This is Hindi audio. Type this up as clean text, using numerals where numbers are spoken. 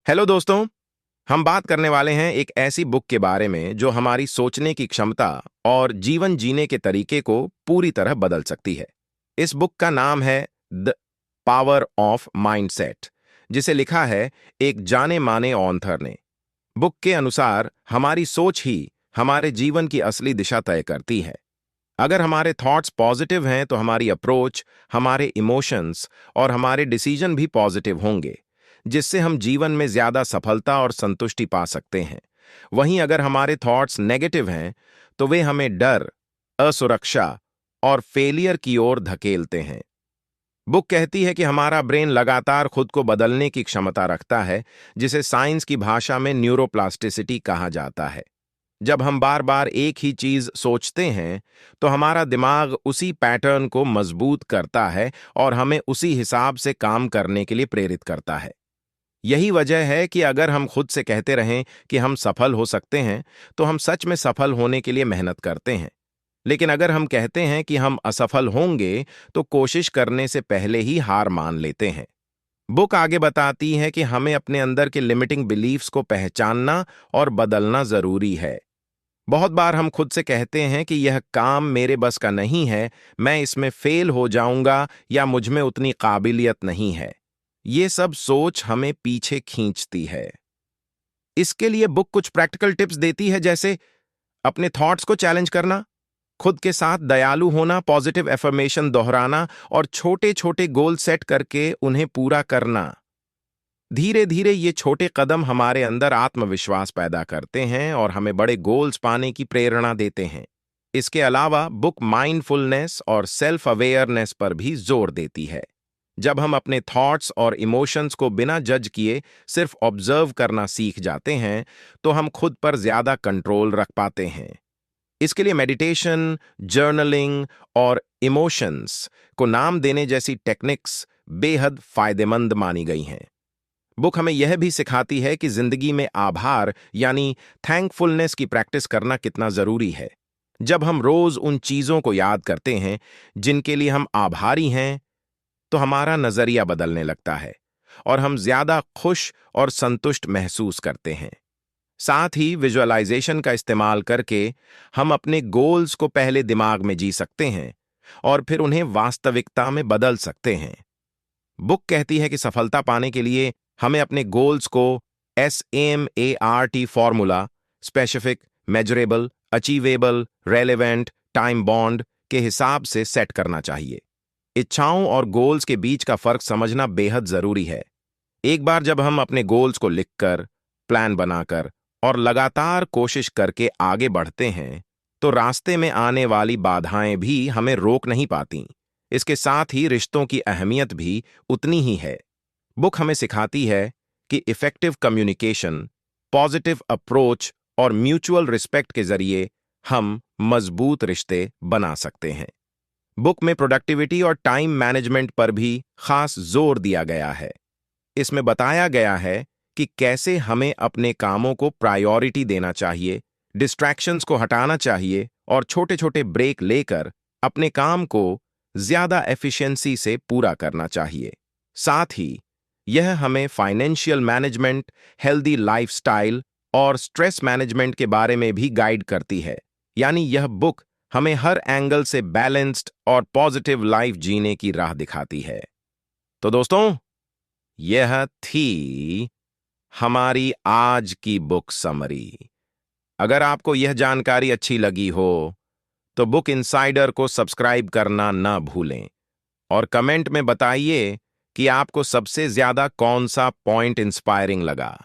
हेलो दोस्तों। हम बात करने वाले हैं एक ऐसी बुक के बारे में जो हमारी सोचने की क्षमता और जीवन जीने के तरीके को पूरी तरह बदल सकती है। इस बुक का नाम है द पावर ऑफ माइंडसेट, जिसे लिखा है एक जाने माने ऑथर ने। बुक के अनुसार हमारी सोच ही हमारे जीवन की असली दिशा तय करती है। अगर हमारे थॉट्स पॉजिटिव हैं तो हमारी अप्रोच, हमारे इमोशंस और हमारे डिसीजन भी पॉजिटिव होंगे, जिससे हम जीवन में ज्यादा सफलता और संतुष्टि पा सकते हैं। वहीं अगर हमारे थॉट्स नेगेटिव हैं तो वे हमें डर, असुरक्षा और फेलियर की ओर धकेलते हैं। बुक कहती है कि हमारा ब्रेन लगातार खुद को बदलने की क्षमता रखता है, जिसे साइंस की भाषा में न्यूरोप्लास्टिसिटी कहा जाता है। जब हम बार बार एक ही चीज सोचते हैं तो हमारा दिमाग उसी पैटर्न को मजबूत करता है और हमें उसी हिसाब से काम करने के लिए प्रेरित करता है। यही वजह है कि अगर हम खुद से कहते रहें कि हम सफल हो सकते हैं, तो हम सच में सफल होने के लिए मेहनत करते हैं। लेकिन अगर हम कहते हैं कि हम असफल होंगे, तो कोशिश करने से पहले ही हार मान लेते हैं। बुक आगे बताती है कि हमें अपने अंदर के लिमिटिंग बिलीफ्स को पहचानना और बदलना जरूरी है। बहुत बार हम खुद से कहते हैं कि यह काम मेरे बस का नहीं है, मैं इसमें फेल हो जाऊंगा या मुझ में उतनी काबिलियत नहीं है। ये सब सोच हमें पीछे खींचती है। इसके लिए बुक कुछ प्रैक्टिकल टिप्स देती है, जैसे अपने थॉट्स को चैलेंज करना, खुद के साथ दयालु होना, पॉजिटिव एफर्मेशन दोहराना और छोटे छोटे गोल सेट करके उन्हें पूरा करना। धीरे धीरे ये छोटे कदम हमारे अंदर आत्मविश्वास पैदा करते हैं और हमें बड़े गोल्स पाने की प्रेरणा देते हैं। इसके अलावा बुक माइंडफुलनेस और सेल्फ अवेयरनेस पर भी जोर देती है। जब हम अपने थॉट्स और इमोशंस को बिना जज किए सिर्फ ऑब्जर्व करना सीख जाते हैं, तो हम खुद पर ज्यादा कंट्रोल रख पाते हैं। इसके लिए मेडिटेशन, जर्नलिंग और इमोशंस को नाम देने जैसी टेक्निक्स बेहद फायदेमंद मानी गई हैं। बुक हमें यह भी सिखाती है कि जिंदगी में आभार यानी थैंकफुलनेस की प्रैक्टिस करना कितना जरूरी है। जब हम रोज उन चीजों को याद करते हैं जिनके लिए हम आभारी हैं, तो हमारा नजरिया बदलने लगता है और हम ज्यादा खुश और संतुष्ट महसूस करते हैं। साथ ही विजुअलाइजेशन का इस्तेमाल करके हम अपने गोल्स को पहले दिमाग में जी सकते हैं और फिर उन्हें वास्तविकता में बदल सकते हैं। बुक कहती है कि सफलता पाने के लिए हमें अपने गोल्स को SMART formula, specific, measurable, achievable, relevant, time bound के हिसाब से सेट करना चाहिए। इच्छाओं और गोल्स के बीच का फर्क समझना बेहद जरूरी है। एक बार जब हम अपने गोल्स को लिखकर, प्लान बनाकर और लगातार कोशिश करके आगे बढ़ते हैं, तो रास्ते में आने वाली बाधाएं भी हमें रोक नहीं पाती। इसके साथ ही रिश्तों की अहमियत भी उतनी ही है। बुक हमें सिखाती है कि इफेक्टिव कम्युनिकेशन, पॉजिटिव अप्रोच और म्यूचुअल रिस्पेक्ट के जरिए हम मजबूत रिश्ते बना सकते हैं। बुक में प्रोडक्टिविटी और टाइम मैनेजमेंट पर भी खास जोर दिया गया है। इसमें बताया गया है कि कैसे हमें अपने कामों को प्रायोरिटी देना चाहिए, डिस्ट्रैक्शंस को हटाना चाहिए और छोटे छोटे ब्रेक लेकर अपने काम को ज्यादा एफिशिएंसी से पूरा करना चाहिए। साथ ही यह हमें फाइनेंशियल मैनेजमेंट, हेल्दी लाइफस्टाइल और स्ट्रेस मैनेजमेंट के बारे में भी गाइड करती है। यानी यह बुक हमें हर एंगल से बैलेंस्ड और पॉजिटिव लाइफ जीने की राह दिखाती है। तो दोस्तों, यह थी हमारी आज की बुक समरी। अगर आपको यह जानकारी अच्छी लगी हो तो बुक इनसाइडर को सब्सक्राइब करना ना भूलें और कमेंट में बताइए कि आपको सबसे ज्यादा कौन सा पॉइंट इंस्पायरिंग लगा।